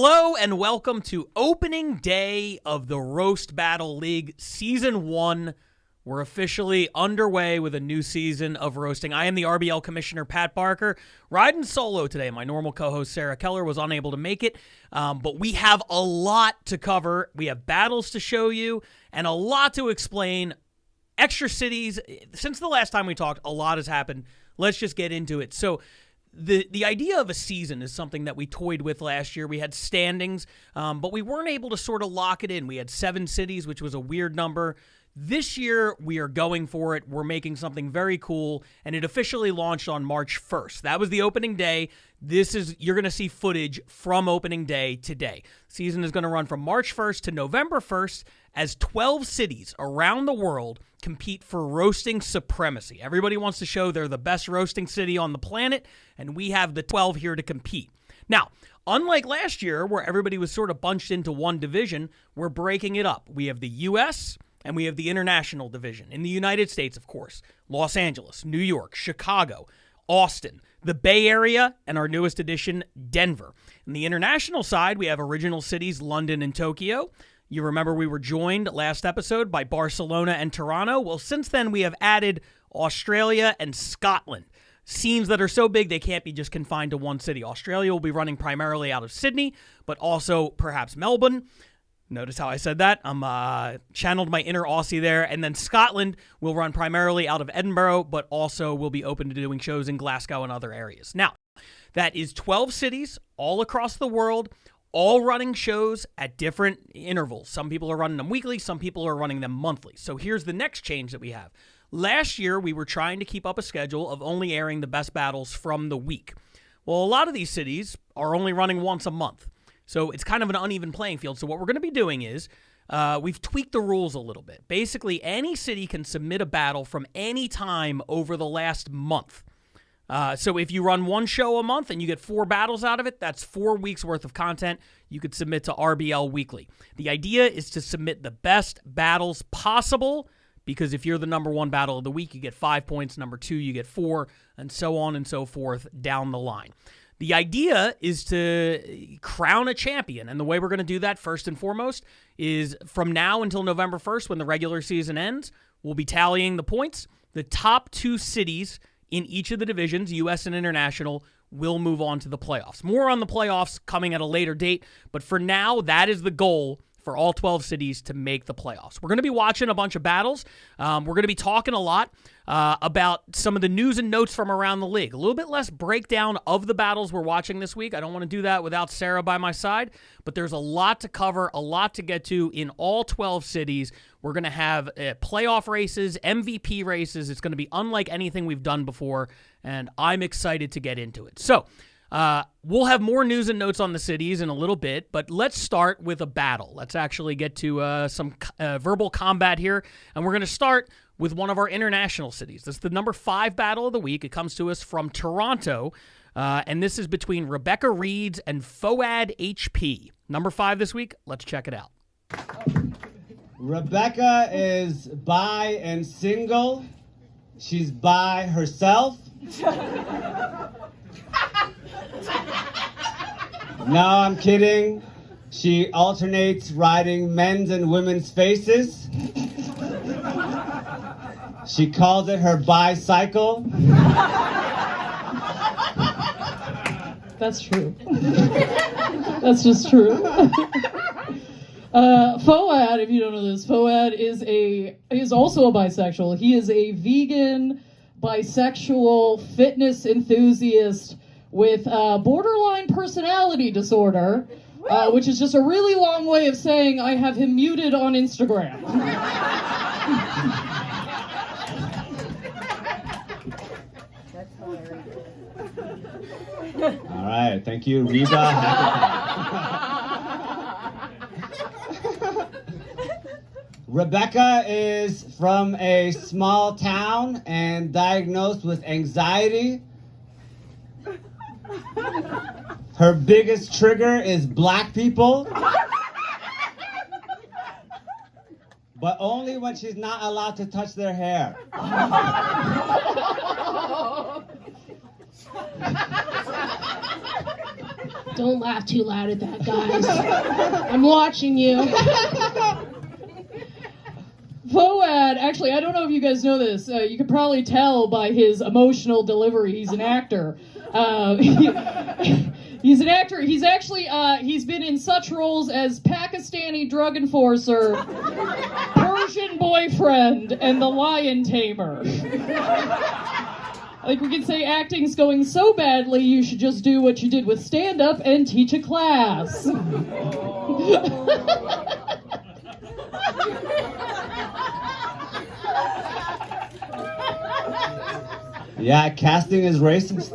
Hello and welcome to opening day of the Roast Battle League Season 1. We're officially underway with a new season of roasting. I am the RBL Commissioner, Pat Barker, riding solo today. My normal co-host, Sarah Keller, was unable to make it, but we have a lot to cover. We have battles to show you and a lot to explain. Extra cities. Since the last time we talked, a lot has happened. Let's just get into it. So the idea of a season is something that we toyed with last year. We had standings, but we weren't able to sort of lock it in. We had 7 cities, which was a weird number. This year, we are going for it. We're making something very cool, and it officially launched on March 1st. That was the opening day. You're going to see footage from opening day today. Season is going to run from March 1st to November 1st as 12 cities around the world compete for roasting supremacy. Everybody wants to show they're the best roasting city on the planet, and we have the 12 here to compete. Now, unlike last year where everybody was sort of bunched into one division, we're breaking it up. We have the U.S., and we have the international division. In the United States, of course, Los Angeles, New York, Chicago, Austin, the Bay Area, and our newest addition, Denver. In the international side, we have original cities London and Tokyo. You remember we were joined last episode by Barcelona and Toronto. Well, since then, we have added Australia and Scotland. Scenes that are so big they can't be just confined to one city. Australia will be running primarily out of Sydney, but also perhaps Melbourne. Notice how I said that? I'm channeled my inner Aussie there. And then Scotland will run primarily out of Edinburgh, but also will be open to doing shows in Glasgow and other areas. Now, that is 12 cities all across the world, all running shows at different intervals. Some people are running them weekly, some people are running them monthly. So here's the next change that we have. Last year, we were trying to keep up a schedule of only airing the best battles from the week. Well, a lot of these cities are only running once a month. So it's kind of an uneven playing field. So what we're going to be doing is we've tweaked the rules a little bit. Basically, any city can submit a battle from any time over the last month. So if you run one show a month and you get 4 battles out of it, that's 4 weeks worth of content you could submit to RBL Weekly. The idea is to submit the best battles possible, because if you're the number 1 battle of the week, you get 5 points. Number 2, you get 4, and so on and so forth down the line. The idea is to crown a champion, and the way we're going to do that, first and foremost, is from now until November 1st, when the regular season ends, we'll be tallying the points. The top 2 cities in each of the divisions, U.S. and international, will move on to the playoffs. More on the playoffs coming at a later date, but for now, that is the goal for all 12 cities to make the playoffs. We're going to be watching a bunch of battles. We're going to be talking a lot about some of the news and notes from around the league. A little bit less breakdown of the battles we're watching this week. I don't want to do that without Sarah by my side, but there's a lot to cover, a lot to get to in all 12 cities. We're going to have playoff races, MVP races. It's going to be unlike anything we've done before, and I'm excited to get into it. So, we'll have more news and notes on the cities in a little bit, but let's start with a battle. Let's actually get to some verbal combat here, and we're going to start with one of our international cities. This is the number 5 battle of the week. It comes to us from Toronto, and this is between Rebecca Reeds and Foad HP. Number 5 this week. Let's check it out. Rebecca is bi and single. She's by herself. No, I'm kidding. She alternates riding men's and women's faces. She calls it her bicycle. That's true. That's just true. Foad, if you don't know this, Foad is also a bisexual. He is a vegan, bisexual, fitness enthusiast with borderline personality disorder, which is just a really long way of saying I have him muted on Instagram. That's hilarious. All right, thank you, Reba. Rebecca is from a small town and diagnosed with anxiety. Her biggest trigger is black people. But only when she's not allowed to touch their hair. Don't laugh too loud at that, guys. I'm watching you. Foad, actually, I don't know if you guys know this. You can probably tell by his emotional delivery. He's an actor. He's an actor. He's actually, he's been in such roles as Pakistani drug enforcer, Persian boyfriend, and the lion tamer. Like, we could say acting's going so badly, you should just do what you did with stand-up and teach a class. Yeah, casting is racist.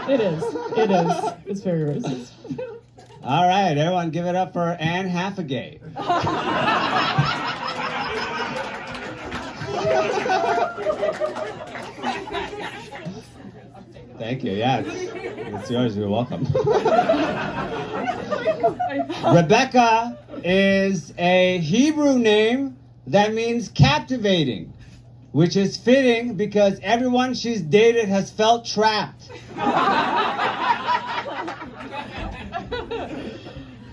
It is. It is. It's very racist. All right, everyone give it up for Anne Hathaway. Thank you. Yeah, it's yours. You're welcome. Rebecca is a Hebrew name that means captivating, which is fitting because everyone she's dated has felt trapped.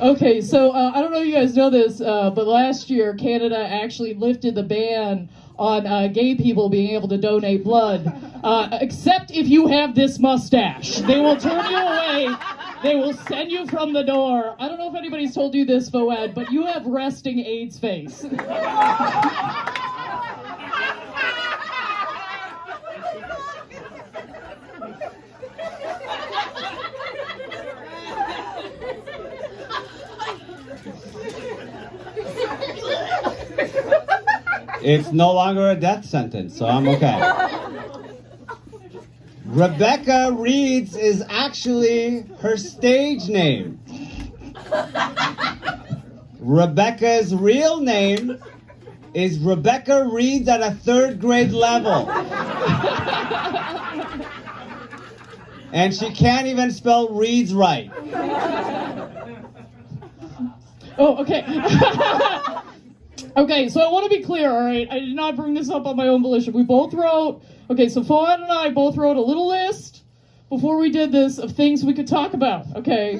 Okay, so I don't know if you guys know this, but last year Canada actually lifted the ban on gay people being able to donate blood, except if you have this mustache. They will turn you away. They will send you from the door. I don't know if anybody's told you this, Foad, but you have resting AIDS face. It's no longer a death sentence, so I'm okay. Rebecca Reeds is actually her stage name. Rebecca's real name is Rebecca Reeds at a 3rd grade level. And she can't even spell Reeds right. Oh, okay. Okay, so I want to be clear, all right? I did not bring this up on my own volition. We both wrote, okay, so Foad and I both wrote a little list before we did this of things we could talk about, okay?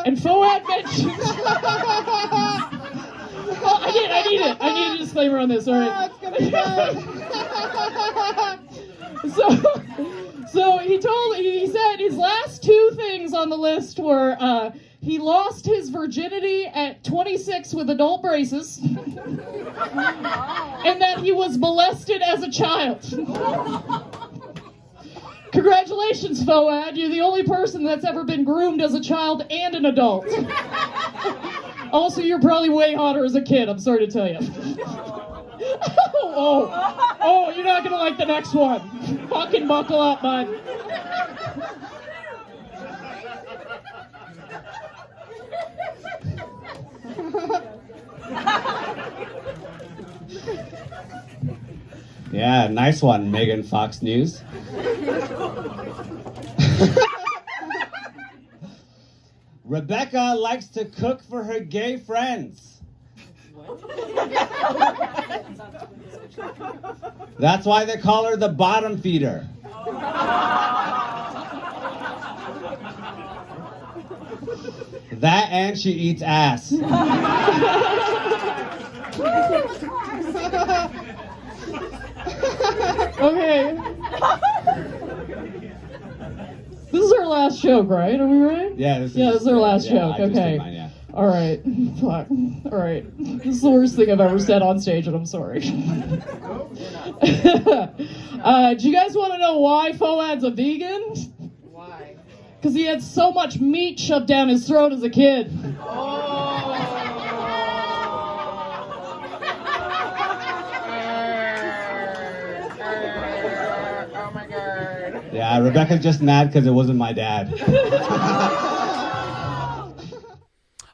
And Foad mentioned... Well, I need a disclaimer on this, all right? So he said his last 2 things on the list were he lost his virginity at 26 with adult braces, and that he was molested as a child. Congratulations, Foad. You're the only person that's ever been groomed as a child and an adult. Also, you're probably way hotter as a kid, I'm sorry to tell you. Oh, you're not gonna like the next one. Fucking buckle up, bud. Yeah, nice one, Megan Fox News. Rebecca likes to cook for her gay friends. That's why they call her the bottom feeder. That and she eats ass. Okay. This is our last joke, right? Are we right? Yeah, this is our last joke. I just Okay. did mine, yeah. All right. Fuck. All right. This is the worst thing I've ever said on stage, and I'm sorry. Do you guys want to know why Foad's a vegan? Why? Because he had so much meat shoved down his throat as a kid. Oh my god. Yeah, Rebecca's just mad because it wasn't my dad.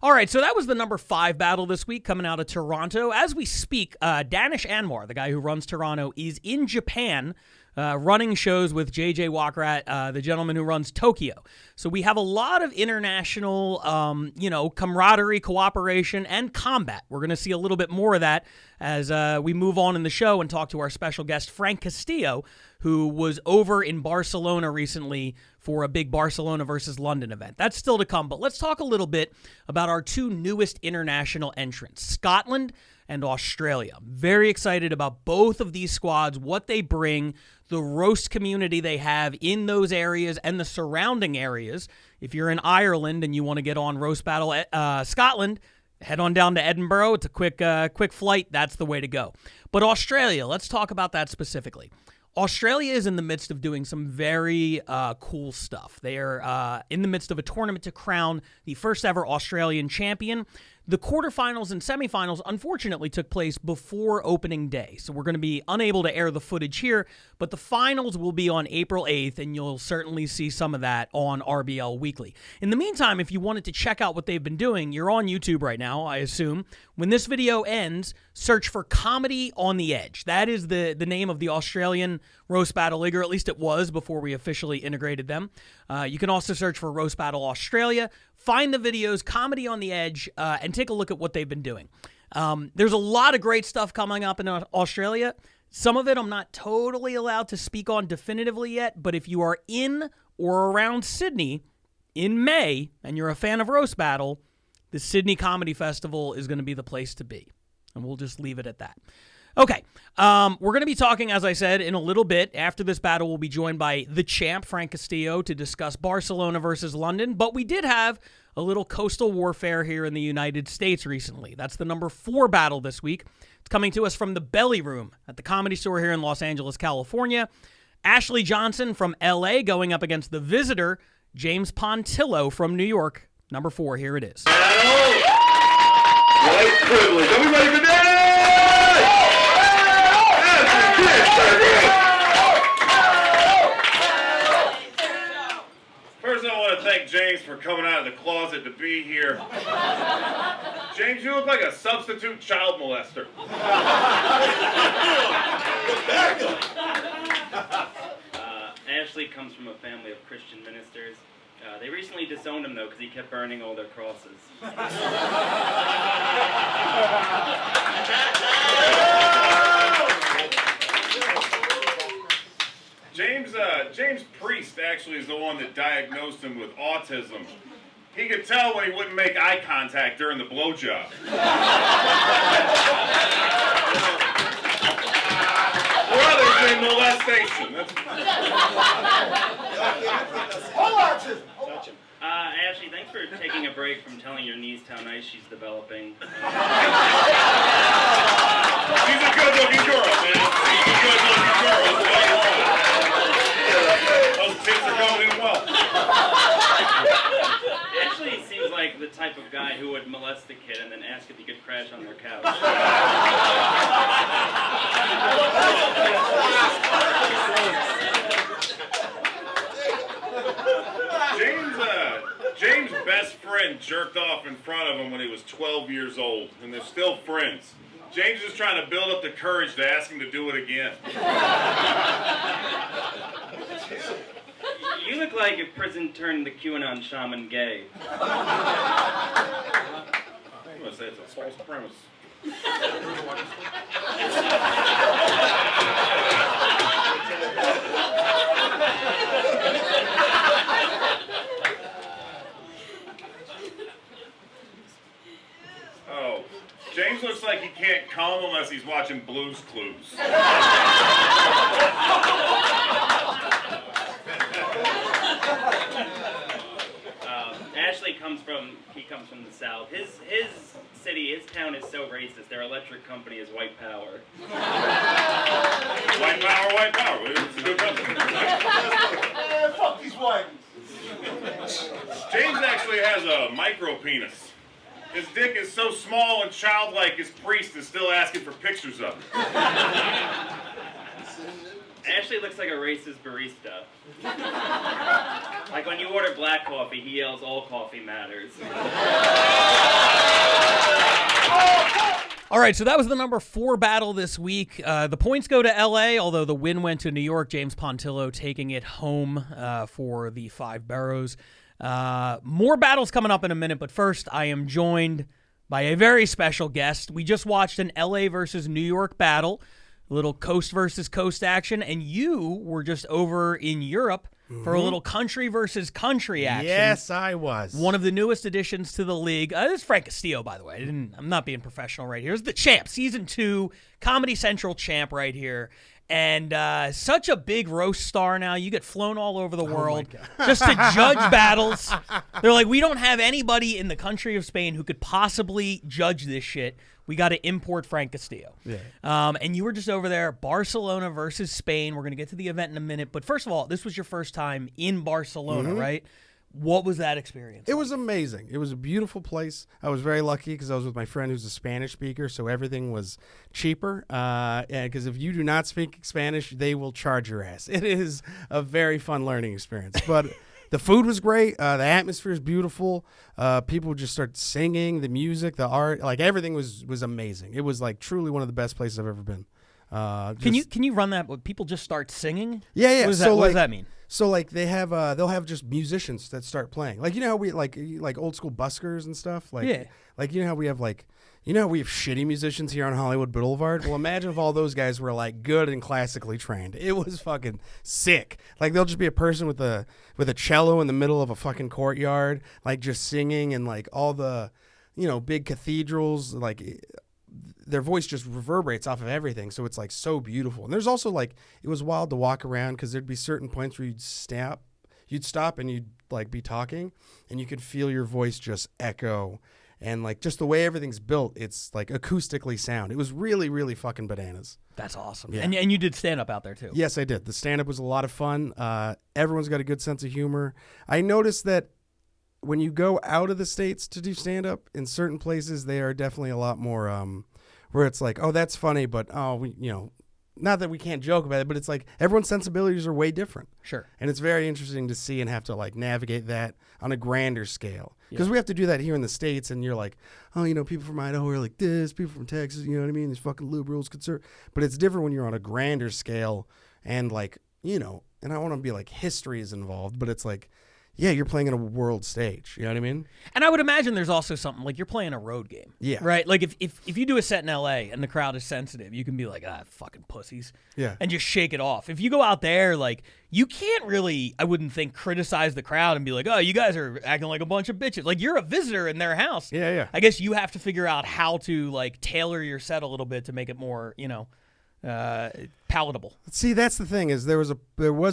All right, so that was the number 5 battle this week coming out of Toronto. As we speak, Danish Anwar, the guy who runs Toronto, is in Japan running shows with J.J. Walkrat, the gentleman who runs Tokyo. So we have a lot of international, camaraderie, cooperation, and combat. We're going to see a little bit more of that as we move on in the show and talk to our special guest, Frank Castillo, who was over in Barcelona recently for a big Barcelona versus London event. That's still to come, but let's talk a little bit about our two newest international entrants, Scotland and Australia. I'm very excited about both of these squads, what they bring, the roast community they have in those areas and the surrounding areas. If you're in Ireland and you want to get on Roast Battle Scotland, head on down to Edinburgh. It's a quick flight. That's the way to go. But Australia, let's talk about that specifically. Australia is in the midst of doing some very cool stuff. They are in the midst of a tournament to crown the first ever Australian champion. The quarterfinals and semifinals, unfortunately, took place before opening day, so we're going to be unable to air the footage here, but the finals will be on April 8th, and you'll certainly see some of that on RBL Weekly. In the meantime, if you wanted to check out what they've been doing, you're on YouTube right now, I assume. When this video ends, search for Comedy on the Edge. That is the name of the Australian Roast Battle League, or at least it was before we officially integrated them. You can also search for Roast Battle Australia. Find the videos, Comedy on the Edge, and take a look at what they've been doing. There's a lot of great stuff coming up in Australia. Some of it I'm not totally allowed to speak on definitively yet, but if you are in or around Sydney in May and you're a fan of Roast Battle, the Sydney Comedy Festival is going to be the place to be. And we'll just leave it at that. Okay, we're going to be talking, as I said, in a little bit. After this battle, we'll be joined by the champ, Frank Castillo, to discuss Barcelona versus London. But we did have a little coastal warfare here in the United States recently. That's the number 4 battle this week. It's coming to us from the Belly Room at the Comedy Store here in Los Angeles, California. Ashley Johnson from L.A. going up against the visitor, James Pontillo from New York. Number 4, here it is. White privilege. Everybody for that! First, I want to thank James for coming out of the closet to be here. James, you look like a substitute child molester. Ashley comes from a family of Christian ministers. They recently disowned him, though, because he kept burning all their crosses. James Priest actually is the one that diagnosed him with autism. He could tell when he wouldn't make eye contact during the blowjob. Or others say molestation. Ashley, thanks for taking a break from telling your niece how nice she's developing. She's a good-looking girl, man. She's a good-looking girl. Those tits are going in well. Ashley seems like the type of guy who would molest a kid and then ask if he could crash on their couch. James' best friend jerked off in front of him when he was 12 years old, and they're still friends. James is trying to build up the courage to ask him to do it again. You look like if prison turned the QAnon shaman gay. I'm going to say it's a false premise. Oh, James looks like he can't come unless he's watching Blue's Clues. Ashley comes from the South. His city, his town is so racist. Their electric company is White Power. White power, white power. It's a good company. Fuck these whites. James actually has a micro penis. His dick is so small and childlike his priest is still asking for pictures of it. Ashley looks like a racist barista. Like when you order black coffee, he yells, "All coffee matters." All right, so that was the number 4 battle this week. The points go to L.A., although the win went to New York. James Pontillo taking it home for the 5 boroughs. More battles coming up in a minute, but first I am joined by a very special guest. We just watched an L.A. versus New York battle, a little coast versus coast action, and you were just over in Europe for a little country versus country action. Yes, I was. One of the newest additions to the league. This is Frank Castillo, by the way. I'm not being professional right here. It's the champ, season 2, Comedy Central champ right here. And such a big roast star now. You get flown all over the world just to judge battles. They're like, we don't have anybody in the country of Spain who could possibly judge this shit. We got to import Frank Castillo. Yeah. And you were just over there, Barcelona versus Spain. We're going to get to the event in a minute. But first of all, this was your first time in Barcelona, right? What was that experience? It was amazing. It was a beautiful place. I was very lucky because I was with my friend who's a Spanish speaker, so everything was cheaper. Because if you do not speak Spanish, they will charge your ass. It is a very fun learning experience. But the food was great. The atmosphere is beautiful. People just start singing. The music, the art, like everything was amazing. It was like truly one of the best places I've ever been. Can you run that? People just start singing? Yeah. What does that mean? So like they'll have just musicians that start playing. Like, you know how we like old school buskers and stuff? Like, yeah. Like, you know how we have shitty musicians here on Hollywood Boulevard? Well, imagine if all those guys were like good and classically trained. It was fucking sick. Like, there'll just be a person with a cello in the middle of a fucking courtyard, like just singing, and like all the, big cathedrals, like their voice just reverberates off of everything. So it's like so beautiful. And there's also like, it was wild to walk around because there'd be certain points where you'd stop and you'd like be talking and you could feel your voice just echo. And like just the way everything's built, it's like acoustically sound. It was really, really fucking bananas. That's awesome. Yeah. And you did stand up out there too. Yes, I did. The stand up was a lot of fun. Everyone's got a good sense of humor. I noticed that when you go out of the States to do stand up, in certain places they are definitely a lot more where it's like, oh, that's funny, but not that we can't joke about it, but it's like everyone's sensibilities are way different. Sure. And it's very interesting to see and have to like navigate that on a grander scale. Because we have to do that here in the States, and you're like, oh, people from Idaho are like this, people from Texas, you know what I mean? These fucking liberals, conservatives. But it's different when you're on a grander scale and like, and I don't want to be like history is involved, but it's like, yeah, you're playing on a world stage. You know what I mean? And I would imagine there's also something like you're playing a road game. Yeah. Right? Like if you do a set in LA and the crowd is sensitive, you can be like, fucking pussies. Yeah. And just shake it off. If you go out there, like, you can't really, I wouldn't think, criticize the crowd and be like, oh, you guys are acting like a bunch of bitches. Like, you're a visitor in their house. Yeah. I guess you have to figure out how to, like, tailor your set a little bit to make it more, palatable. See, that's the thing is there was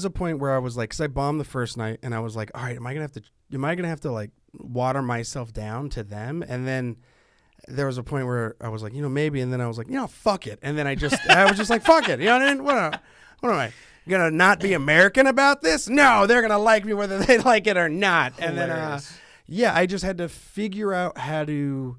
a point where I was like, because I bombed the first night, and I was like, all right, am I gonna have to like water myself down to them? And then there was a point where I was like, maybe, and then I was like, fuck it, and then I was just like, fuck it, what am I gonna not be American about this? No, they're gonna like me whether they like it or not. Hilarious. And then I just had to figure out how to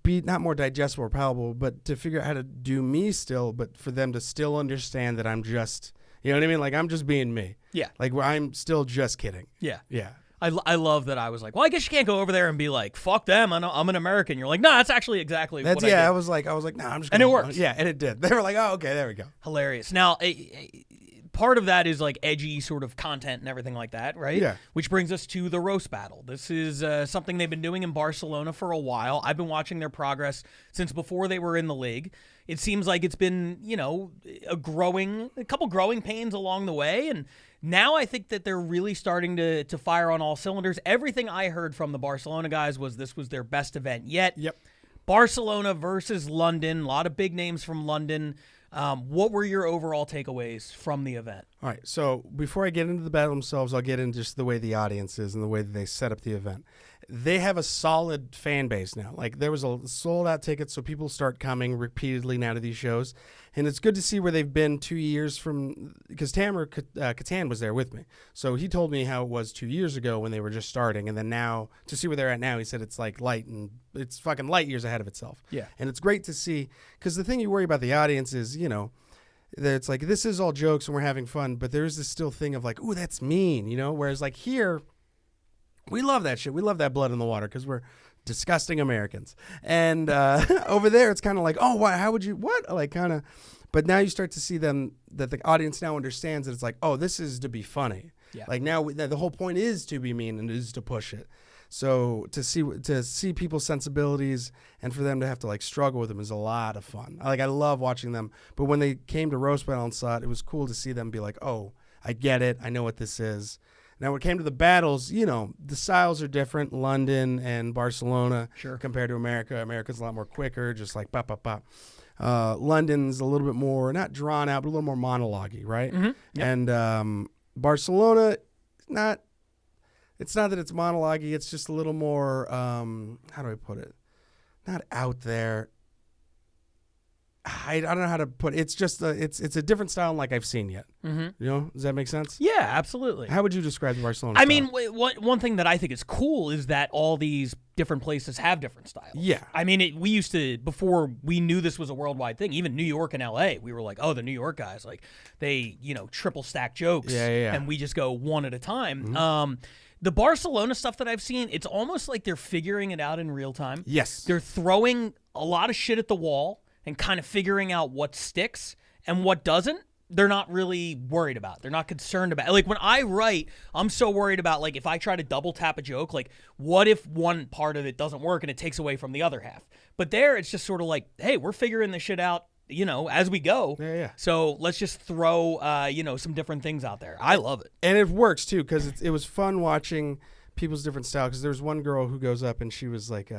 be not more digestible or palatable, but to figure out how to do me still, but for them to still understand that I'm just, you know what I mean? Like, I'm just being me. Yeah. Like, I'm still just kidding. Yeah. Yeah. I love that I was like, well, I guess you can't go over there and be like, fuck them, I'm an American. You're like, no, that's actually exactly what I did. I was like, nah, I'm just and gonna, it works. Yeah, and it did. They were like, oh, okay, there we go. Hilarious. Now, part of that is like edgy sort of content and everything like that, right? Yeah. Which brings us to the roast battle. This is something they've been doing in Barcelona for a while. I've been watching their progress since before they were in the league. It seems like it's been, a couple growing pains along the way, and now I think that they're really starting to fire on all cylinders. Everything I heard from the Barcelona guys was this was their best event yet. Yep. Barcelona versus London, a lot of big names from London. What were your overall takeaways from the event? All right, so before I get into the battle themselves, I'll get into just the way the audience is and the way that they set up the event. They have a solid fan base now. Like, there was a sold-out ticket, so people start coming repeatedly now to these shows. And it's good to see where they've been 2 years from, because Tamer Katan was there with me. So he told me how it was 2 years ago when they were just starting. And then now, to see where they're at now, he said it's like light, and it's fucking light years ahead of itself. Yeah. And it's great to see, because the thing you worry about the audience is, that it's like, this is all jokes and we're having fun, but there's this still thing of like, ooh, that's mean, whereas like here, we love that shit. We love that blood in the water because we're disgusting Americans. And over there, it's kind of like, oh, why? How would you? What? Like kind of. But now you start to see them that the audience now understands that it's like, oh, this is to be funny. Yeah. Like now the whole point is to be mean and is to push it. So to see people's sensibilities and for them to have to like struggle with them is a lot of fun. I love watching them. But when they came to Roast Battle and saw it, it was cool to see them be like, oh, I get it. I know what this is. Now, when it came to the battles, the styles are different. London and Barcelona compared to America. America's a lot more quicker, just like pop, pop, pop. London's a little bit more, not drawn out, but a little more monologue-y, right? Mm-hmm. Yep. And Barcelona, it's not that it's monologue-y, it's just a little more, how do I put it? Not out there. I don't know how to put it. It's just it's a different style like I've seen yet. Mm-hmm. Does that make sense? Yeah, absolutely. How would you describe the Barcelona I style? mean, one thing that I think is cool is that all these different places have different styles. Yeah. I mean, we used to, before we knew this was a worldwide thing, even New York and L.A., we were like, oh, the New York guys, like, they, triple stack jokes. Yeah. And we just go one at a time. Mm-hmm. The Barcelona stuff that I've seen, it's almost like they're figuring it out in real time. Yes. They're throwing a lot of shit at the wall and kind of figuring out what sticks and what doesn't. They're not really worried about. They're not concerned about. Like when I write, I'm so worried about like if I try to double tap a joke, like what if one part of it doesn't work and it takes away from the other half? But there it's just sort of like, hey, we're figuring this shit out, as we go. Yeah. So let's just throw some different things out there. I love it. And it works too because it was fun watching people's different styles. Because there's one girl who goes up and she was like,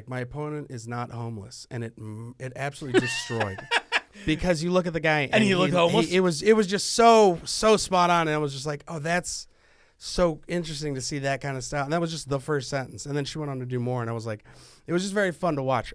my opponent is not homeless, and it absolutely destroyed. Because you look at the guy and he looked homeless. It was just so spot on, and I was just like, oh, that's so interesting to see that kind of style. And that was just the first sentence, and then she went on to do more, and I was like, it was just very fun to watch.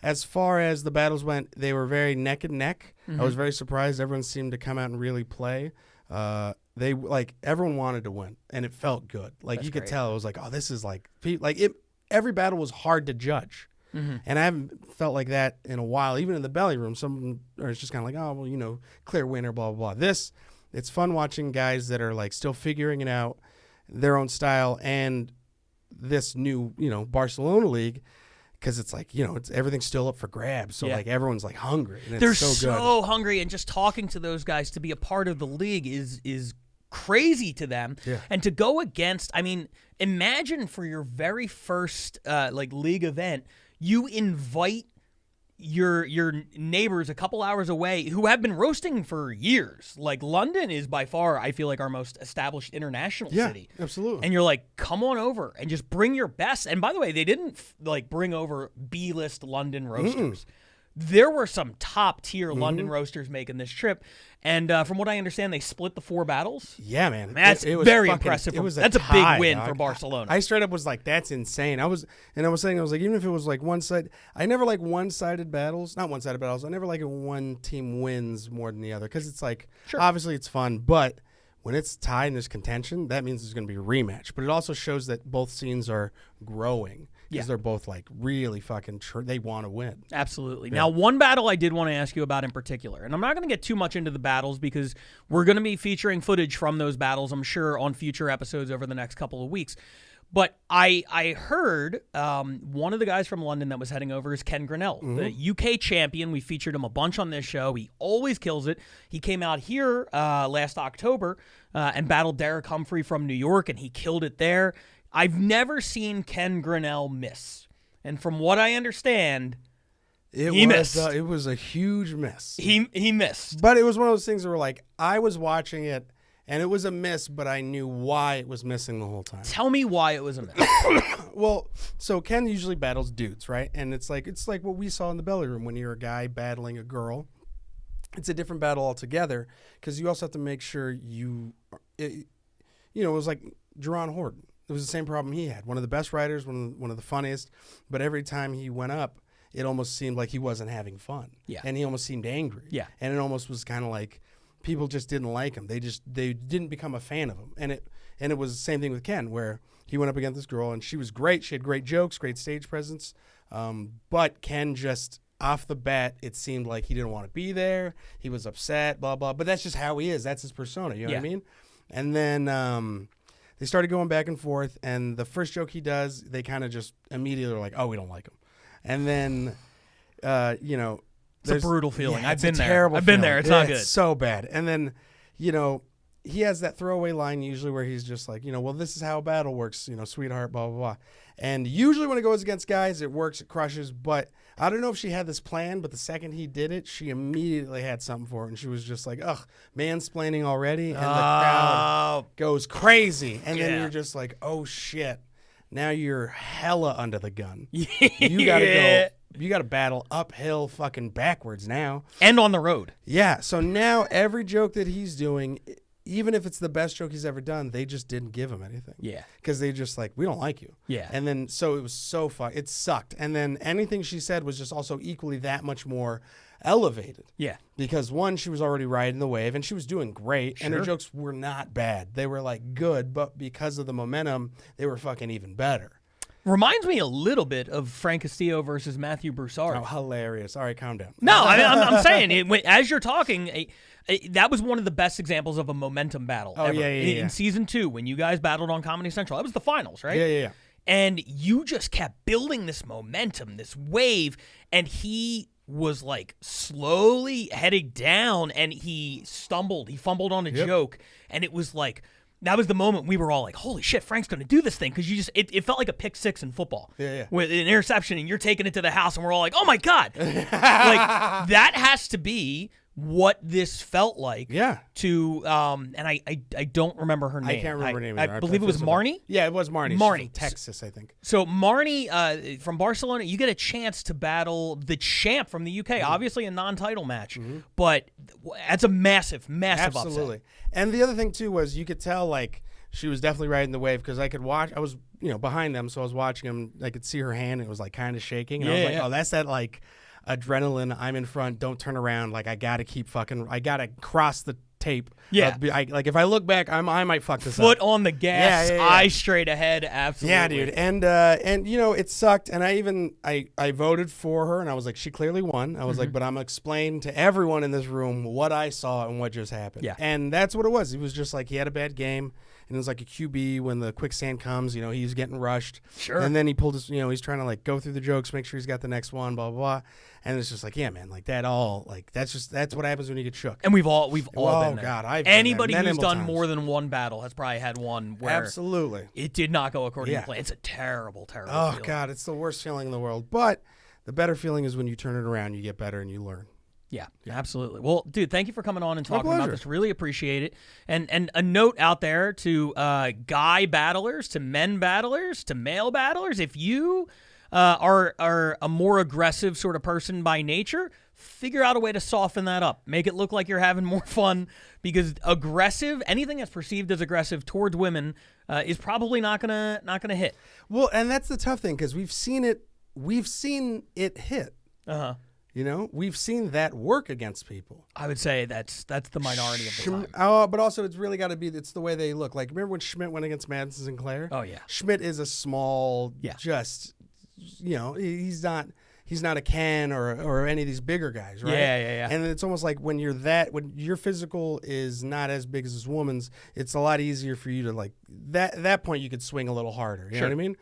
As far as the battles went, they were very neck and neck. Mm-hmm. I was very surprised. Everyone seemed to come out and really play. They everyone wanted to win, and it felt good. Like That's you could great. tell, it was like, oh, this is like it. Every battle was hard to judge. Mm-hmm. And I haven't felt like that in a while. Even in the belly room, some are just kind of like, oh, well, clear winner, blah, blah, blah. It's fun watching guys that are like still figuring it out, their own style, and this new, Barcelona league, because it's like, it's everything's still up for grabs. So like everyone's like hungry. And They're it's so good. so hungry, and just talking to those guys to be a part of the league is crazy to them. Yeah. And to go against, I mean, imagine for your very first league event, you invite your neighbors a couple hours away who have been roasting for years. Like London is by far, I feel like, our most established international city. Absolutely. And you're like, come on over and just bring your best. And by the way, they didn't bring over B-list London roasters. There were some top-tier London roasters making this trip, and from what I understand, they split the 4 battles. Yeah, man. That's it was very fucking, impressive. That's a tie, big win dog. for Barcelona. I straight up was like, that's insane. I was saying, even if it was like one side, I never like one-sided battles. Not one-sided battles. I never like it when one team wins more than the other because it's like, obviously it's fun, but when it's tied and there's contention, that means there's going to be a rematch. But it also shows that both scenes are growing. Because they're both like really fucking they want to win. Absolutely. Yeah. Now, one battle I did want to ask you about in particular, and I'm not going to get too much into the battles because we're going to be featuring footage from those battles, I'm sure, on future episodes over the next couple of weeks. But I heard one of the guys from London that was heading over is Ken Grinnell, the UK champion. We featured him a bunch on this show. He always kills it. He came out here last October and battled Derek Humphrey from New York, and he killed it there. I've never seen Ken Grinnell miss. And from what I understand, he missed. It was a huge miss. He missed. But it was one of those things where like I was watching it and it was a miss, but I knew why it was missing the whole time. Tell me why it was a miss. Well, so Ken usually battles dudes, right? And it's like what we saw in the belly room when you're a guy battling a girl. It's a different battle altogether because you also have to make sure it was like Jerron Horton. It was the same problem he had. One of the best writers, one of the funniest, but every time he went up, it almost seemed like he wasn't having fun. Yeah. And he almost seemed angry. Yeah. And it almost was kind of like people just didn't like him. They didn't become a fan of him. And it was the same thing with Ken, where he went up against this girl and she was great. She had great jokes, great stage presence. But Ken just off the bat, it seemed like he didn't want to be there. He was upset, blah, blah. But that's just how he is. That's his persona. You know what I mean? And then they started going back and forth, and the first joke he does, they kind of just immediately are like, oh, we don't like him. And then, you know. It's a brutal feeling. Yeah, I've been there. Terrible I've been feeling. there. It's not good. It's so bad. And then, you know, he has that throwaway line usually where he's just like, you know, well, this is how a battle works, you know, sweetheart, blah, blah, blah. And usually when it goes against guys, it works, it crushes. But I don't know if she had this plan, but the second he did it, she immediately had something for it. And she was just like, ugh, mansplaining already. And the crowd goes crazy. And then you're just like, oh, shit. Now you're hella under the gun. You got to go. You got to battle uphill fucking backwards now. And on the road. Yeah. So now every joke that he's doing, even if it's the best joke he's ever done, they just didn't give him anything. Yeah. Because they just like, we don't like you. Yeah. And then, so it was so fun. It sucked. And then anything she said was just also equally that much more elevated. Yeah. Because one, she was already riding the wave and she was doing great. And her jokes were not bad. They were like good, but because of the momentum, they were fucking even better. Reminds me a little bit of Frank Castillo versus Matthew Broussard. Oh, hilarious. All right, calm down. No, I'm saying, as you're talking, that was one of the best examples of a momentum battle ever. In season 2, when you guys battled on Comedy Central. That was the finals, right? Yeah. And you just kept building this momentum, this wave, and he was like slowly heading down, and he stumbled. He fumbled on a joke, and it was like, that was the moment we were all like, holy shit, Frank's going to do this thing. Because it felt like a pick six in football. Yeah. With an interception, and you're taking it to the house, and we're all like, oh my God. Like, that has to be what this felt like. Yeah. To, and I don't remember her name. I can't remember her name either. I believe it was Marnie? Yeah, it was Marnie. Marnie. She's from Texas, I think. So Marnie from Barcelona, you get a chance to battle the champ from the UK, obviously a non-title match, but that's a massive Absolutely. upset. And the other thing too was you could tell like she was definitely riding the wave because I could watch. I was behind them, so I was watching them. I could see her hand; it was like kind of shaking, and I was like, "Oh, that's that like adrenaline. I'm in front. Don't turn around. Like I gotta keep fucking. I gotta cross the tape. Yeah. Like if I look back, I might fuck this Foot up. on the gas, Yeah. eyes straight ahead. Absolutely. Yeah, dude. And you know, it sucked. And I voted for her, and I was like, she clearly won. I was like, but I'm explaining to everyone in this room what I saw and what just happened. Yeah. And that's what it was. It was just like he had a bad game. And it was like a QB when the quicksand comes, he's getting rushed. Sure. And then he pulled his, he's trying to like go through the jokes, make sure he's got the next one, blah, blah, blah. And it's just like, yeah, man, like that all, like that's what happens when you get shook. And we've all been there. Oh, God. I've been there Anybody who's many done times. more than one battle has probably had one where Absolutely. it did not go according Yeah. to plan. It's a terrible, terrible Oh, feeling. God, it's the worst feeling in the world. But the better feeling is when you turn it around, you get better and you learn. Yeah, absolutely. Well, dude, thank you for coming on and talking about pleasure. this. Really appreciate it. And a note out there to guy battlers, to men battlers, to male battlers. If you are a more aggressive sort of person by nature, figure out a way to soften that up. Make it look like you're having more fun, because anything that's perceived as aggressive towards women is probably not gonna hit. Well, and that's the tough thing because we've seen it hit. We've seen that work against people. I would say that's the minority of the time. But also it's really got to be, it's the way they look. Like, remember when Schmidt went against Madison Sinclair? Oh, yeah. Schmidt is a small, he's not a Ken or any of these bigger guys, right? Yeah. And it's almost like when your physical is not as big as this woman's, it's a lot easier for you to like, at that point you could swing a little harder. You know what I mean?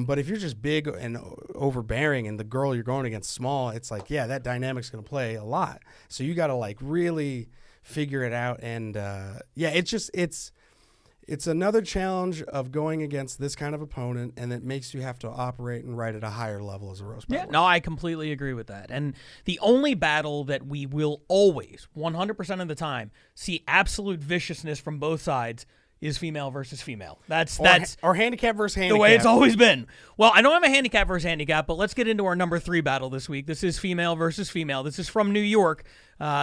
But if you're just big and overbearing and the girl you're going against small, it's like, yeah, that dynamic's going to play a lot. So you got to like really figure it out. And it's another challenge of going against this kind of opponent, and it makes you have to operate and write at a higher level as a roast battle. Yeah, no, I completely agree with that. And the only battle that we will always, 100% of the time, see absolute viciousness from both sides is female versus female. That's or handicap versus handicap. The way it's always been. Well, I don't have a handicap versus handicap, but let's get into our number 3 battle this week. This is female versus female. This is from New York.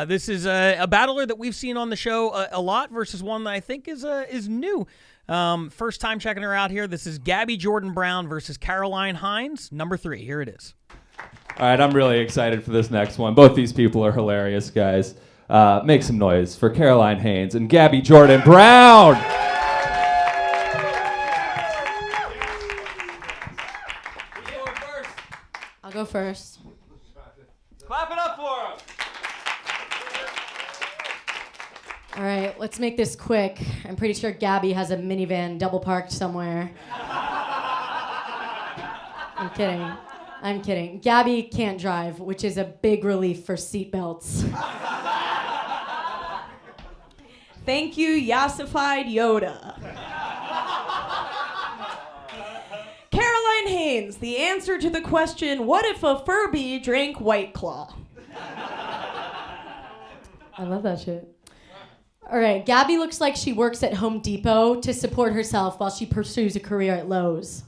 This is a battler that we've seen on the show a lot versus one that I think is new. First time checking her out here. This is Gabby Jordan Brown versus Caroline Hines. Number 3. Here it is. All right, I'm really excited for this next one. Both these people are hilarious, guys. Make some noise for Caroline Haynes and Gabby Jordan Brown. I'll go first. Clap it up for him. All right, let's make this quick. I'm pretty sure Gabby has a minivan double parked somewhere. I'm kidding. Gabby can't drive, which is a big relief for seatbelts. Thank you, yassified Yoda. Caroline Haynes, the answer to the question, what if a Furby drank White Claw? I love that shit. All right, Gabby looks like she works at Home Depot to support herself while she pursues a career at Lowe's.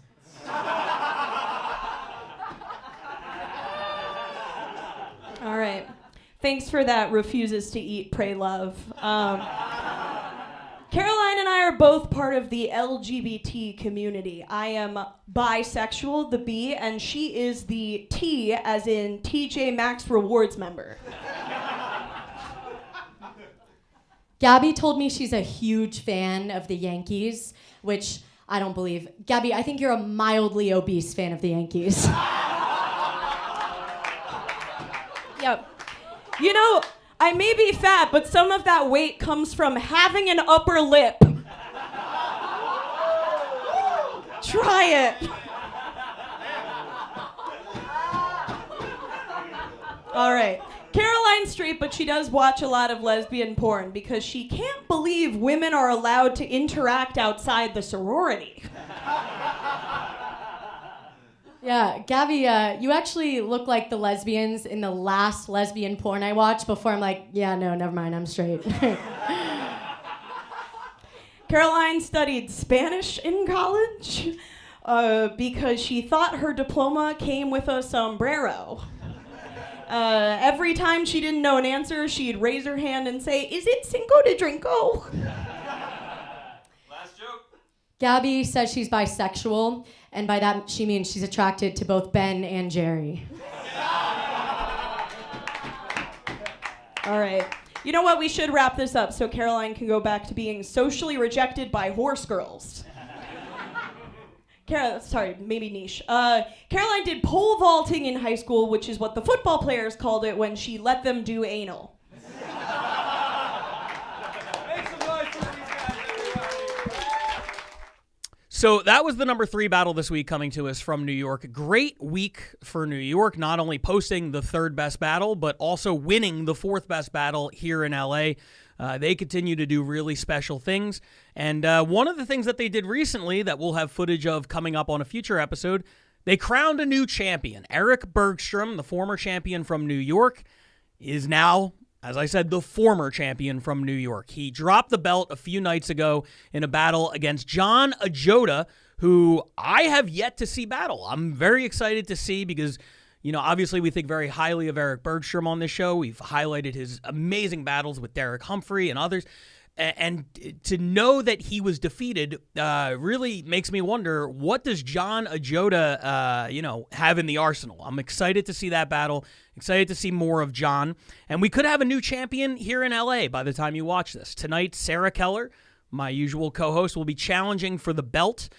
All right. Thanks for that. Refuses to eat, pray, love. Caroline and I are both part of the LGBT community. I am bisexual, the B, and she is the T, as in TJ Maxx Rewards member. Gabby told me she's a huge fan of the Yankees, which I don't believe. Gabby, I think you're a mildly obese fan of the Yankees. Yep. You know, I may be fat, but some of that weight comes from having an upper lip. Try it. All right. Caroline's straight, but she does watch a lot of lesbian porn because she can't believe women are allowed to interact outside the sorority. Yeah, Gabby, you actually look like the lesbians in the last lesbian porn I watched before I'm like, yeah, no, never mind, I'm straight. Caroline studied Spanish in college because she thought her diploma came with a sombrero. Every time she didn't know an answer, she'd raise her hand and say, "Is it cinco de drinko?" Last joke. Gabby says she's bisexual, and by that she means she's attracted to both Ben and Jerry. All right. You know what? We should wrap this up so Caroline can go back to being socially rejected by horse girls. Maybe niche. Caroline did pole vaulting in high school, which is what the football players called it when she let them do anal. So that was the number 3 battle this week coming to us from New York. Great week for New York, not only posting the 3rd best battle, but also winning the 4th best battle here in LA. They continue to do really special things. And one of the things that they did recently that we'll have footage of coming up on a future episode, they crowned a new champion. Eric Bergstrom, the former champion from New York, is now, as I said, the former champion from New York. He dropped the belt a few nights ago in a battle against John Ajota, who I have yet to see battle. I'm very excited to see because, you know, obviously we think very highly of Eric Bergstrom on this show. We've highlighted his amazing battles with Derek Humphrey and others. And to know that he was defeated really makes me wonder, what does John Ajota, have in the arsenal? I'm excited to see that battle. Excited to see more of John. And we could have a new champion here in LA by the time you watch this. Tonight, Sarah Keller, my usual co-host, will be challenging for the belt,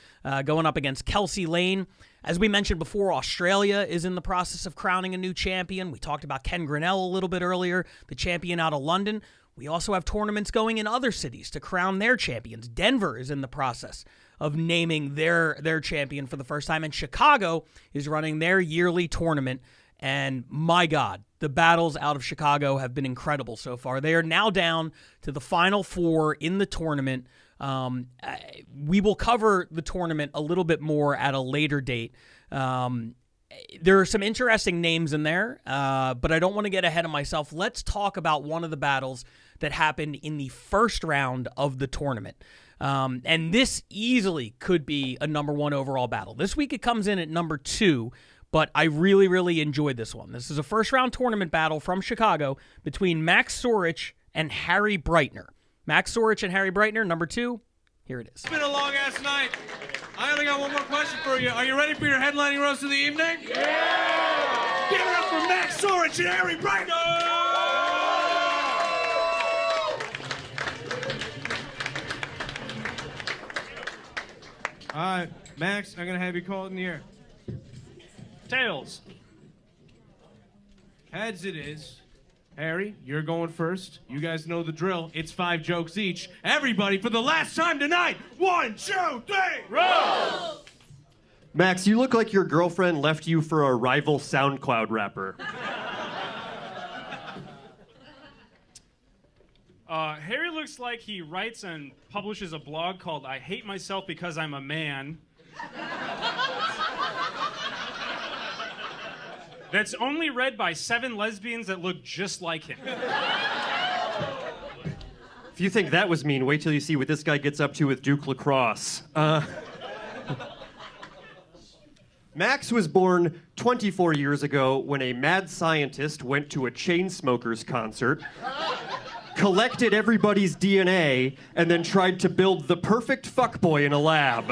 going up against Kelsey Lane. As we mentioned before, Australia is in the process of crowning a new champion. We talked about Ken Grinnell a little bit earlier, the champion out of London. We also have tournaments going in other cities to crown their champions. Denver is in the process of naming their champion for the first time, and Chicago is running their yearly tournament. And my God, the battles out of Chicago have been incredible so far. They are now down to the final 4 in the tournament. We will cover the tournament a little bit more at a later date. There are some interesting names in there, but I don't want to get ahead of myself. Let's talk about one of the battles that happened in the first round of the tournament. And this easily could be a number 1 overall battle. This week it comes in at number 2, but I really, really enjoyed this one. This is a first-round tournament battle from Chicago between Max Sorich and Harry Breitner. Max Sorich and Harry Breitner, number 2. Here it is. It's been a long-ass night. I only got one more question for you. Are you ready for your headlining roast of the evening? Yeah! Give it up for Max Sorich and Harry Breitner! All right, Max, I'm going to have you call it in the air. Tails. Heads it is. Harry, you're going first. You guys know the drill. It's 5 jokes each. Everybody, for the last time tonight. 1, 2, 3, roll! Max, you look like your girlfriend left you for a rival SoundCloud rapper. Harry looks like he writes and publishes a blog called I Hate Myself Because I'm a Man. That's only read by 7 lesbians that look just like him. If you think that was mean, wait till you see what this guy gets up to with Duke Lacrosse. Max was born 24 years ago when a mad scientist went to a Chainsmokers concert, collected everybody's DNA, and then tried to build the perfect fuckboy in a lab.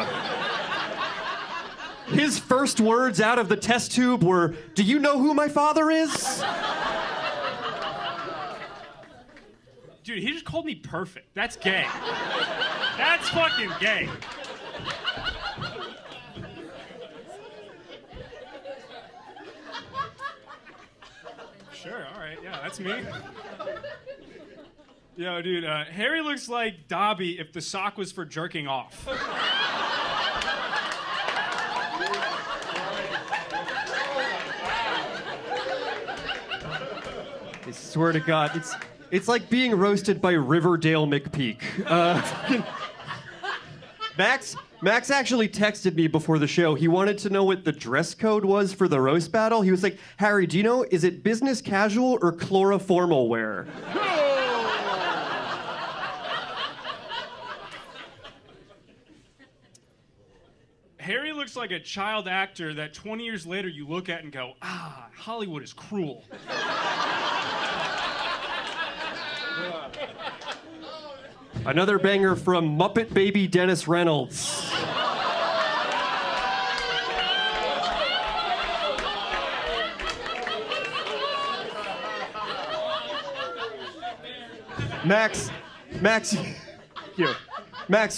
His first words out of the test tube were, "Do you know who my father is?" Dude, he just called me perfect. That's gay. That's fucking gay. Sure, all right, yeah, that's me. Yo, dude, Harry looks like Dobby if the sock was for jerking off. I swear to God, it's like being roasted by Riverdale McPeak. Max actually texted me before the show. He wanted to know what the dress code was for the roast battle. He was like, "Harry, do you know, is it business casual or chloroformal wear?" Harry looks like a child actor that 20 years later you look at and go, Hollywood is cruel. Another banger from Muppet Baby Dennis Reynolds. Max,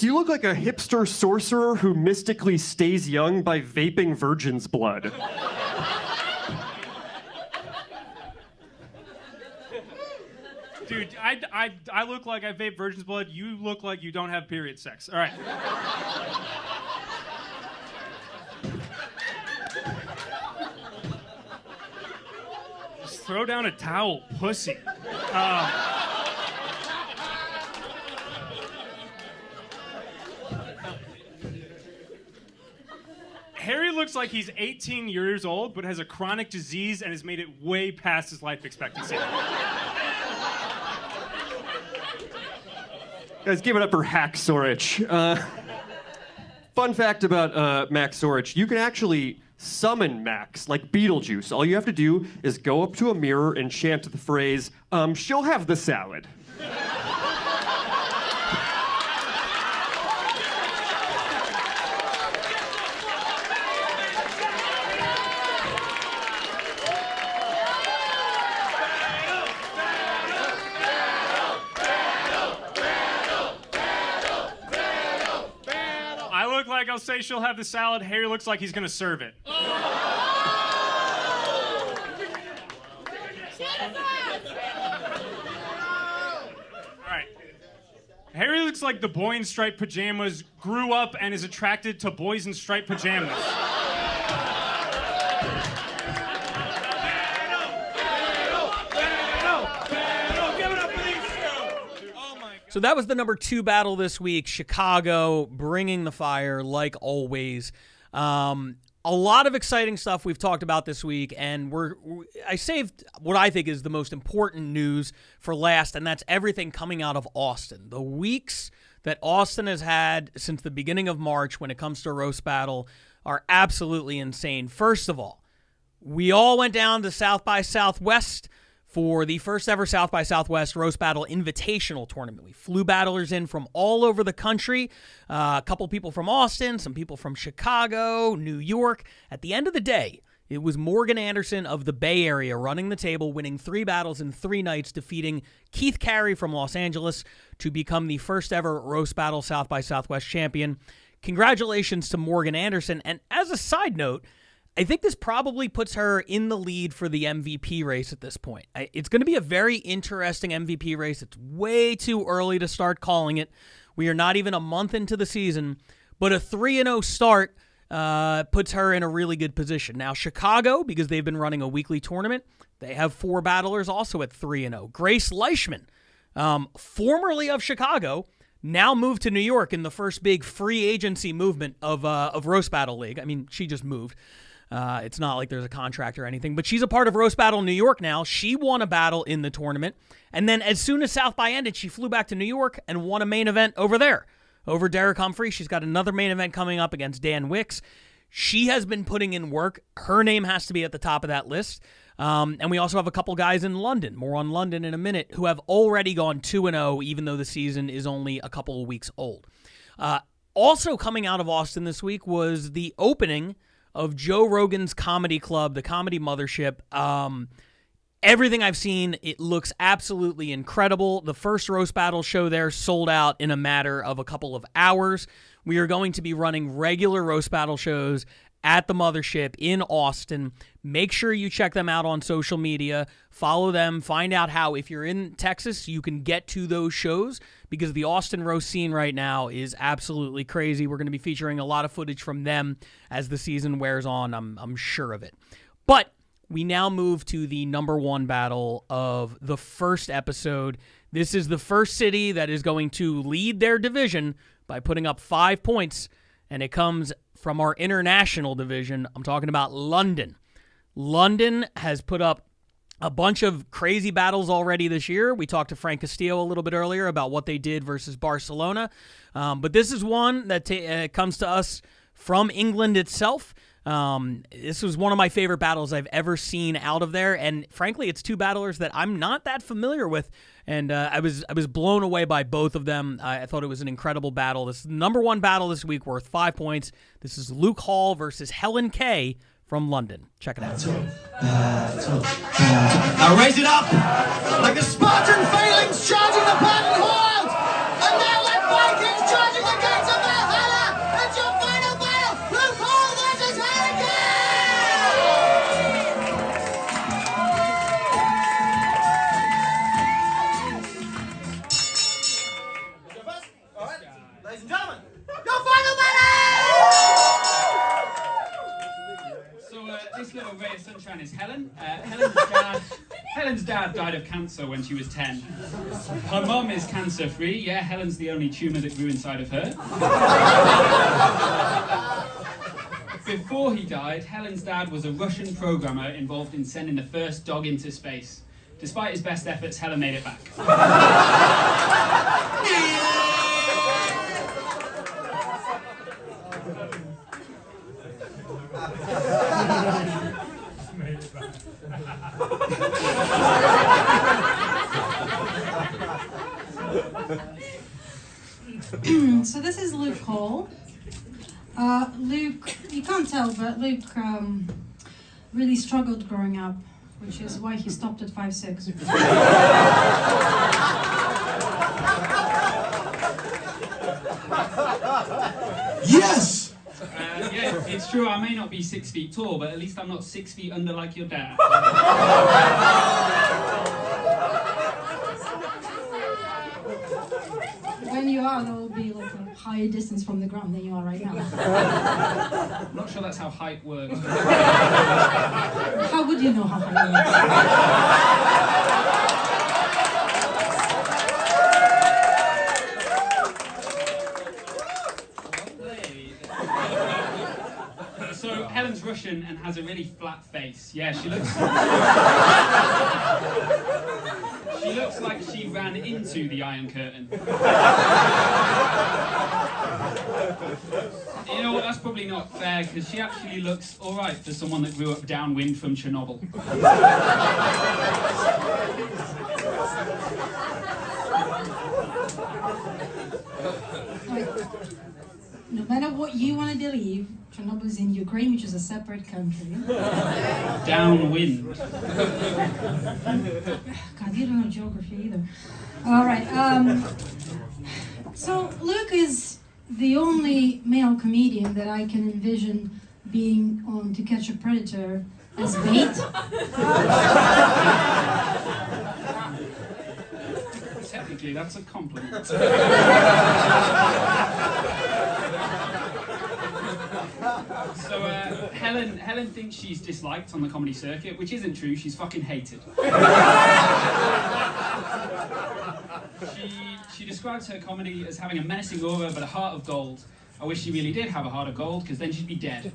you look like a hipster sorcerer who mystically stays young by vaping virgin's blood. Dude, I look like I vape virgin's blood. You look like you don't have period sex. All right. Just throw down a towel, pussy. Harry looks like he's 18 years old, but has a chronic disease and has made it way past his life expectancy. Guys, give it up for Hack Sorich. Fun fact about Max Sorich, you can actually summon Max, like Beetlejuice. All you have to do is go up to a mirror and chant the phrase, "She'll have the salad." I'll say she'll have the salad. Harry looks like he's gonna serve it. All right. Harry looks like the boy in striped pajamas grew up and is attracted to boys in striped pajamas. So that was the number 2 battle this week. Chicago bringing the fire like always. A lot of exciting stuff we've talked about this week, and I saved what I think is the most important news for last, and that's everything coming out of Austin. The weeks that Austin has had since the beginning of March when it comes to roast battle are absolutely insane. First of all, we all went down to South by Southwest for the first ever South by Southwest Roast Battle Invitational Tournament. We flew battlers in from all over the country, a couple people from Austin, some people from Chicago, New York. At the end of the day, it was Morgan Anderson of the Bay Area running the table, winning 3 battles in 3 nights, defeating Keith Carey from Los Angeles to become the first ever Roast Battle South by Southwest champion. Congratulations to Morgan Anderson. And as a side note, I think this probably puts her in the lead for the MVP race at this point. It's going to be a very interesting MVP race. It's way too early to start calling it. We are not even a month into the season, but a 3-0 start puts her in a really good position. Now, Chicago, because they've been running a weekly tournament, they have 4 battlers also at 3-0. Grace Leishman, formerly of Chicago, now moved to New York in the first big free agency movement of Roast Battle League. I mean, she just moved. It's not like there's a contract or anything, but she's a part of Roast Battle New York now. She won a battle in the tournament, and then as soon as South by ended, she flew back to New York and won a main event over there, over Derek Humphrey. She's got another main event coming up against Dan Wicks. She has been putting in work. Her name has to be at the top of that list. And we also have a couple guys in London, more on London in a minute, who have already gone 2-0, even though the season is only a couple of weeks old. Also coming out of Austin this week was the opening of Joe Rogan's Comedy Club, the Comedy Mothership. Everything I've seen, it looks absolutely incredible. The first roast battle show there sold out in a matter of a couple of hours. We are going to be running regular roast battle shows at the Mothership in Austin. Make sure you check them out on social media. Follow them. Find out how, if you're in Texas, you can get to those shows, because the Austin roast scene right now is absolutely crazy. We're going to be featuring a lot of footage from them as the season wears on. I'm sure of it. But we now move to the number 1 battle of the first episode. This is the first city that is going to lead their division by putting up 5 points, and it comes from our international division. I'm talking about London. London has put up a bunch of crazy battles already this year. We talked to Frank Castillo a little bit earlier about what they did versus Barcelona. But this is one that comes to us from England itself. This was one of my favorite battles I've ever seen out of there. And frankly, it's 2 battlers that I'm not that familiar with. And I was blown away by both of them. I thought it was an incredible battle. This is the number 1 battle this week, worth 5 points. This is Luke Hall versus Helen Kay from London. Check it out. Now raise it up like the Spartan phalanx charging the battle horde, and now like Vikings charging the gates of Valhalla. It's your final battle, Luke Hall versus Helen Kay! All right, ladies and gentlemen, your final battle! This little ray of sunshine is Helen. Helen's dad died of cancer when she was 10. Her mum is cancer-free. Yeah, Helen's the only tumour that grew inside of her. Before he died, Helen's dad was a Russian programmer involved in sending the first dog into space. Despite his best efforts, Helen made it back. So this is Luke Hall. Luke, you can't tell, but Luke really struggled growing up, which is why he stopped at 5'6". Yes! Yeah, it's true, I may not be 6 feet tall, but at least I'm not 6 feet under like your dad. When you are, there will be like a higher distance from the ground than you are right now. I'm not sure that's how height works. How would you know how high it is? So Helen's Russian and has a really flat face. Yeah, she looks like she ran into the Iron Curtain. You know what, that's probably not fair, because she actually looks alright for someone that grew up downwind from Chernobyl. No matter what you want to believe, Chernobyl is in Ukraine, which is a separate country. Downwind. God, you don't know geography either. All right. So Luke is the only male comedian that I can envision being on To Catch a Predator as bait? Technically, that's a compliment. So Helen thinks she's disliked on the comedy circuit, which isn't true. She's fucking hated. She describes her comedy as having a menacing aura but a heart of gold. I wish she really did have a heart of gold, because then she'd be dead.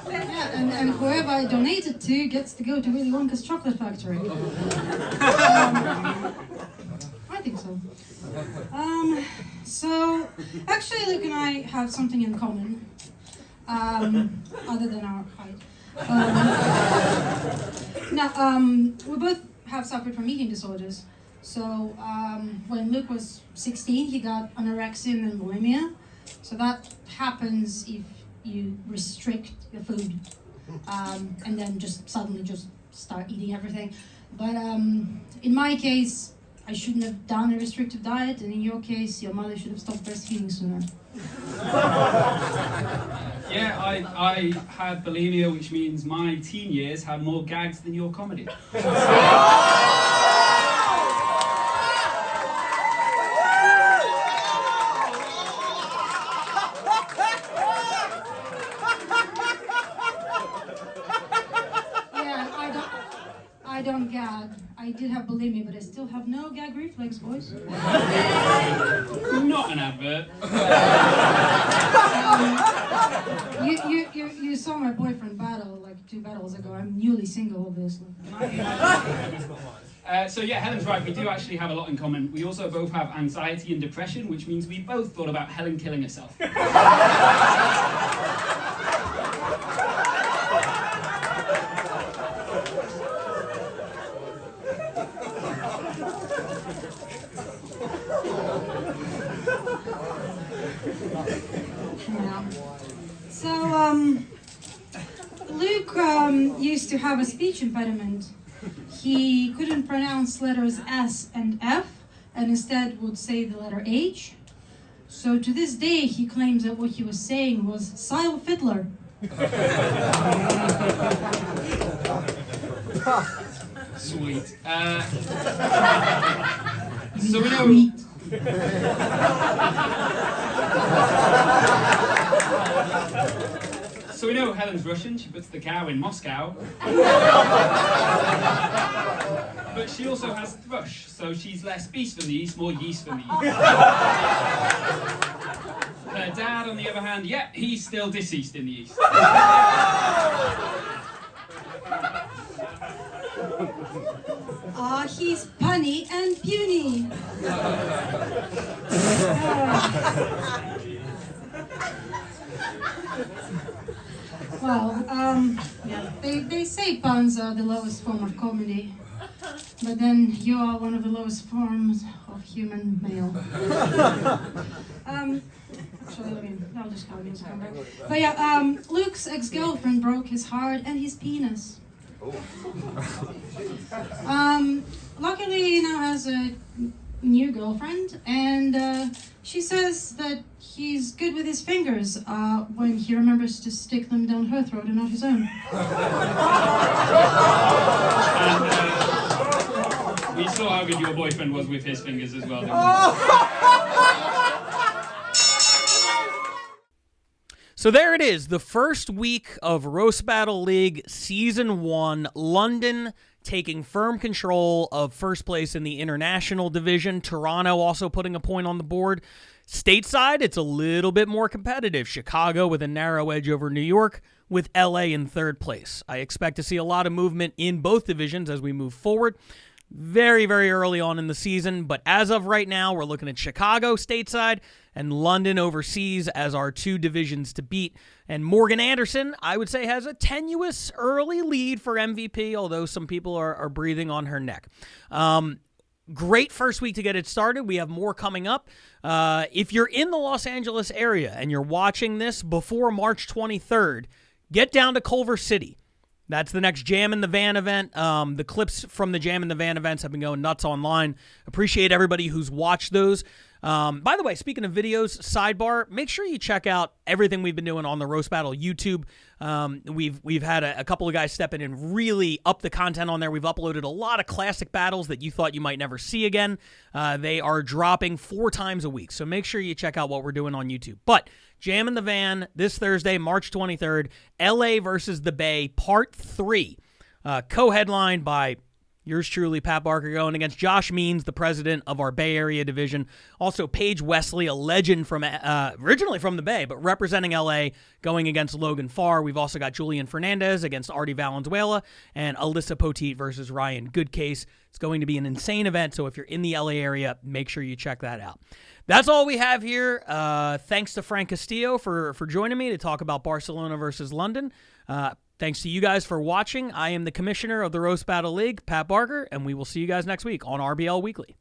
Yeah, and whoever I donated to gets to go to Willy Wonka's chocolate factory. I think so. So, actually, Luke and I have something in common, other than our height. We both have suffered from eating disorders. So, when Luke was 16, he got anorexia and bulimia. So that happens if you restrict your food, and then just suddenly just start eating everything. But in my case, I shouldn't have done a restrictive diet, and in your case, your mother should have stopped breastfeeding sooner. Yeah, I had bulimia, which means my teen years had more gags than your comedy. I don't gag. I did have bulimia, but I still have no gag reflex, boys. Not an advert. You saw my boyfriend battle like 2 battles ago. I'm newly single, obviously. So yeah, Helen's right. We do actually have a lot in common. We also both have anxiety and depression, which means we both thought about Helen killing herself. Yeah. So, Luke used to have a speech impediment. He couldn't pronounce letters S and F, and instead would say the letter H. So to this day, he claims that what he was saying was Seil Fiddler. Sweet. So we know. So we know Helen's Russian. She puts the cow in Moscow. But she also has thrush, so she's less beast from the east, more yeast from the east. Her dad, on the other hand, yeah, he's still deceased in the east. He's punny and puny. Well, yeah, they say puns are the lowest form of comedy, but then you are one of the lowest forms of human male. Actually, I'll just call music come back. But yeah, Luke's ex-girlfriend broke his heart and his penis. Luckily, he now has a new girlfriend, and she says that he's good with his fingers when he remembers to stick them down her throat and not his own. And, we saw how good your boyfriend was with his fingers as well, didn't So there it is, the first week of Roast Battle League Season 1, London taking firm control of first place in the international division. Toronto also putting a point on the board. Stateside, it's a little bit more competitive. Chicago with a narrow edge over New York, with LA in third place. I expect to see a lot of movement in both divisions as we move forward. Very, very early on in the season, but as of right now, we're looking at Chicago stateside and London overseas as our two divisions to beat. And Morgan Anderson, I would say, has a tenuous early lead for MVP, although some people are breathing on her neck. Great first week to get it started. We have more coming up. If you're in the Los Angeles area and you're watching this before March 23rd, get down to Culver City. That's the next Jam in the Van event. The clips from the Jam in the Van events have been going nuts online. Appreciate everybody who's watched those. By the way, speaking of videos, sidebar, make sure you check out everything we've been doing on the Roast Battle YouTube. We've had a couple of guys step in and really up the content on there. We've uploaded a lot of classic battles that you thought you might never see again. They are dropping 4 times a week, so make sure you check out what we're doing on YouTube. But Jam in the Van this Thursday, March 23rd, LA versus the Bay, Part 3, co-headlined by yours truly, Pat Barker, going against Josh Means, the president of our Bay Area division. Also, Paige Wesley, a legend from originally from the Bay, but representing LA, going against Logan Farr. We've also got Julian Fernandez against Artie Valenzuela, and Alyssa Poteet versus Ryan Goodcase. It's going to be an insane event, so if you're in the LA area, make sure you check that out. That's all we have here. Thanks to Frank Castillo for joining me to talk about Barcelona versus London. Thanks to you guys for watching. I am the commissioner of the Roast Battle League, Pat Barker, and we will see you guys next week on RBL Weekly.